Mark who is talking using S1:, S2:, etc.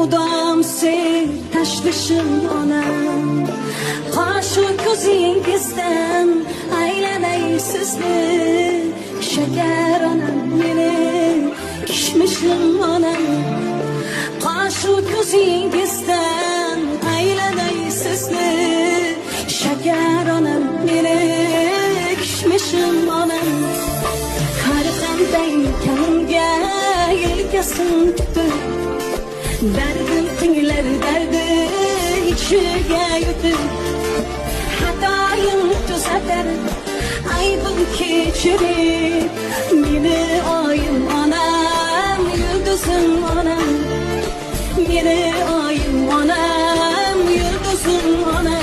S1: mudom sen tashvishim onam. Qo'shu ko'zingizdan aylanay sizni, shakar onam meni kishmishim onam. Qo'shu ko'zingizdan aylanay sizni, shakar onam meni kishmishim onam. Har qanday kanimga yelkasin tutib, derdim tinglar derdi ichiga yutib, xatoyim tuzatar aybim kechirib, meni oyim onam yulduzim onam, meni oyim onam yulduzim onam.